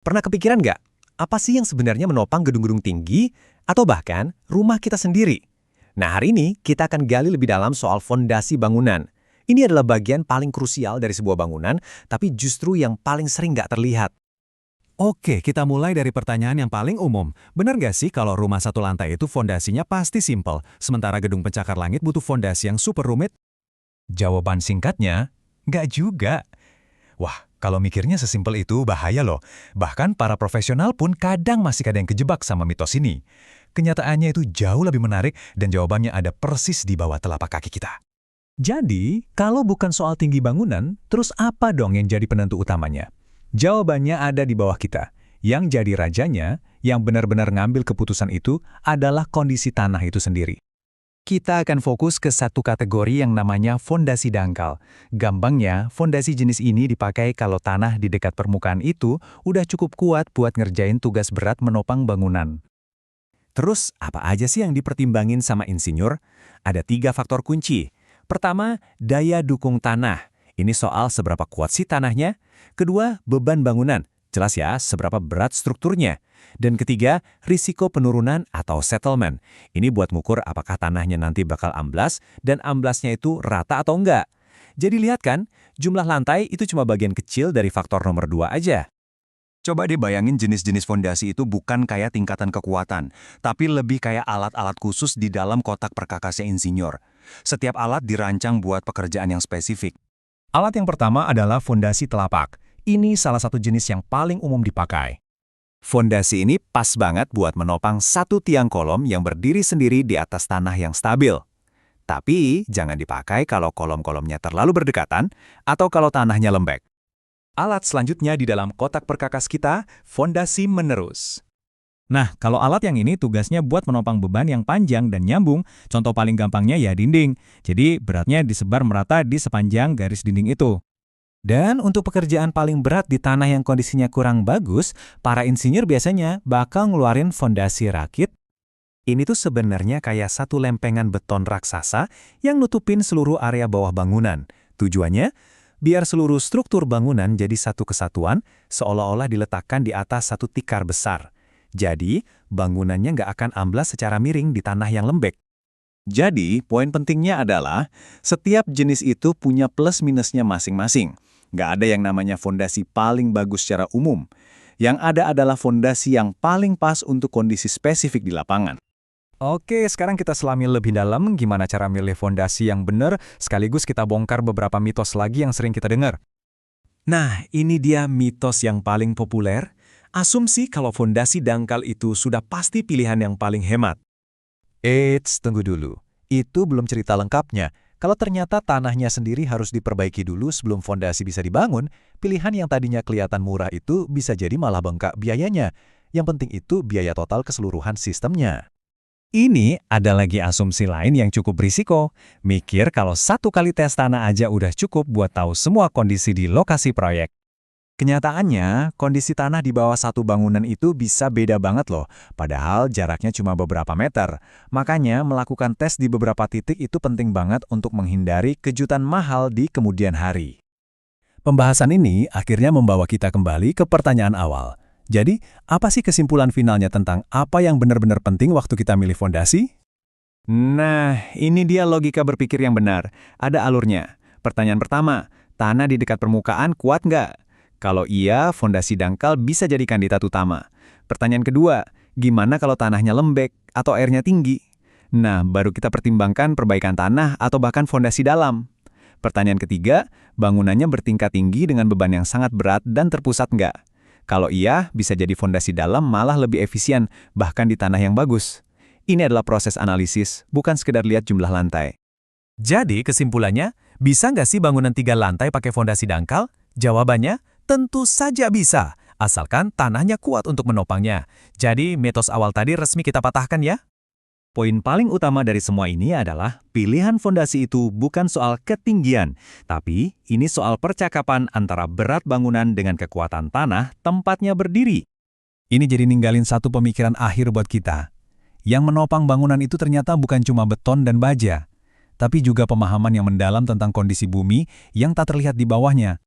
Pernah kepikiran nggak, apa sih yang sebenarnya menopang gedung-gedung tinggi atau bahkan rumah kita sendiri? Nah, hari ini kita akan gali lebih dalam soal fondasi bangunan. Ini adalah bagian paling krusial dari sebuah bangunan, tapi justru yang paling sering nggak terlihat. Oke, kita mulai dari pertanyaan yang paling umum. Benar nggak sih kalau rumah satu lantai itu fondasinya pasti simpel, sementara gedung pencakar langit butuh fondasi yang super rumit? Jawaban singkatnya, nggak juga. Wah, kalau mikirnya sesimpel itu bahaya loh. Bahkan para profesional pun kadang masih ada yang kejebak sama mitos ini. Kenyataannya itu jauh lebih menarik dan jawabannya ada persis di bawah telapak kaki kita. Jadi, kalau bukan soal tinggi bangunan, terus apa dong yang jadi penentu utamanya? Jawabannya ada di bawah kita. Yang jadi rajanya, yang benar-benar ngambil keputusan itu adalah kondisi tanah itu sendiri. Kita akan fokus ke satu kategori yang namanya fondasi dangkal. Gampangnya, fondasi jenis ini dipakai kalau tanah di dekat permukaan itu udah cukup kuat buat ngerjain tugas berat menopang bangunan. Terus, apa aja sih yang dipertimbangin sama insinyur? Ada 3 faktor kunci. Pertama, daya dukung tanah. Ini soal seberapa kuat sih tanahnya. Kedua, beban bangunan. Jelas ya, seberapa berat strukturnya. Dan ketiga, risiko penurunan atau settlement. Ini buat ngukur apakah tanahnya nanti bakal amblas dan amblasnya itu rata atau enggak. Jadi lihat kan, jumlah lantai itu cuma bagian kecil dari faktor nomor 2 aja. Coba deh bayangin jenis-jenis fondasi itu bukan kayak tingkatan kekuatan, tapi lebih kayak alat-alat khusus di dalam kotak perkakasnya insinyur. Setiap alat dirancang buat pekerjaan yang spesifik. Alat yang pertama adalah fondasi telapak. Ini salah satu jenis yang paling umum dipakai. Fondasi ini pas banget buat menopang satu tiang kolom yang berdiri sendiri di atas tanah yang stabil. Tapi jangan dipakai kalau kolom-kolomnya terlalu berdekatan atau kalau tanahnya lembek. Alat selanjutnya di dalam kotak perkakas kita, fondasi menerus. Nah, kalau alat yang ini tugasnya buat menopang beban yang panjang dan nyambung, contoh paling gampangnya ya dinding. Jadi beratnya disebar merata di sepanjang garis dinding itu. Dan untuk pekerjaan paling berat di tanah yang kondisinya kurang bagus, para insinyur biasanya bakal ngeluarin fondasi rakit. Ini tuh sebenarnya kayak satu lempengan beton raksasa yang nutupin seluruh area bawah bangunan. Tujuannya, biar seluruh struktur bangunan jadi satu kesatuan, seolah-olah diletakkan di atas satu tikar besar. Jadi, bangunannya nggak akan amblas secara miring di tanah yang lembek. Jadi, poin pentingnya adalah, setiap jenis itu punya plus minusnya masing-masing. Nggak ada yang namanya fondasi paling bagus secara umum. Yang ada adalah fondasi yang paling pas untuk kondisi spesifik di lapangan. Oke, sekarang kita selami lebih dalam gimana cara milih fondasi yang benar, sekaligus kita bongkar beberapa mitos lagi yang sering kita dengar. Nah, ini dia mitos yang paling populer. Asumsi kalau fondasi dangkal itu sudah pasti pilihan yang paling hemat. Eits, tunggu dulu. Itu belum cerita lengkapnya. Kalau ternyata tanahnya sendiri harus diperbaiki dulu sebelum fondasi bisa dibangun, pilihan yang tadinya kelihatan murah itu bisa jadi malah bengkak biayanya. Yang penting itu biaya total keseluruhan sistemnya. Ini ada lagi asumsi lain yang cukup berisiko. Mikir kalau satu kali tes tanah aja udah cukup buat tahu semua kondisi di lokasi proyek. Kenyataannya, kondisi tanah di bawah satu bangunan itu bisa beda banget loh, padahal jaraknya cuma beberapa meter. Makanya, melakukan tes di beberapa titik itu penting banget untuk menghindari kejutan mahal di kemudian hari. Pembahasan ini akhirnya membawa kita kembali ke pertanyaan awal. Jadi, apa sih kesimpulan finalnya tentang apa yang benar-benar penting waktu kita milih fondasi? Nah, ini dia logika berpikir yang benar. Ada alurnya. Pertanyaan pertama, tanah di dekat permukaan kuat nggak? Kalau iya, fondasi dangkal bisa jadi kandidat utama. Pertanyaan kedua, gimana kalau tanahnya lembek atau airnya tinggi? Nah, baru kita pertimbangkan perbaikan tanah atau bahkan fondasi dalam. Pertanyaan ketiga, bangunannya bertingkat tinggi dengan beban yang sangat berat dan terpusat nggak? Kalau iya, bisa jadi fondasi dalam malah lebih efisien, bahkan di tanah yang bagus. Ini adalah proses analisis, bukan sekedar lihat jumlah lantai. Jadi, kesimpulannya, bisa nggak sih bangunan 3 lantai pakai fondasi dangkal? Jawabannya, tentu saja bisa, asalkan tanahnya kuat untuk menopangnya. Jadi, mitos awal tadi resmi kita patahkan ya. Poin paling utama dari semua ini adalah pilihan fondasi itu bukan soal ketinggian, tapi ini soal percakapan antara berat bangunan dengan kekuatan tanah tempatnya berdiri. Ini jadi ninggalin satu pemikiran akhir buat kita. Yang menopang bangunan itu ternyata bukan cuma beton dan baja, tapi juga pemahaman yang mendalam tentang kondisi bumi yang tak terlihat di bawahnya.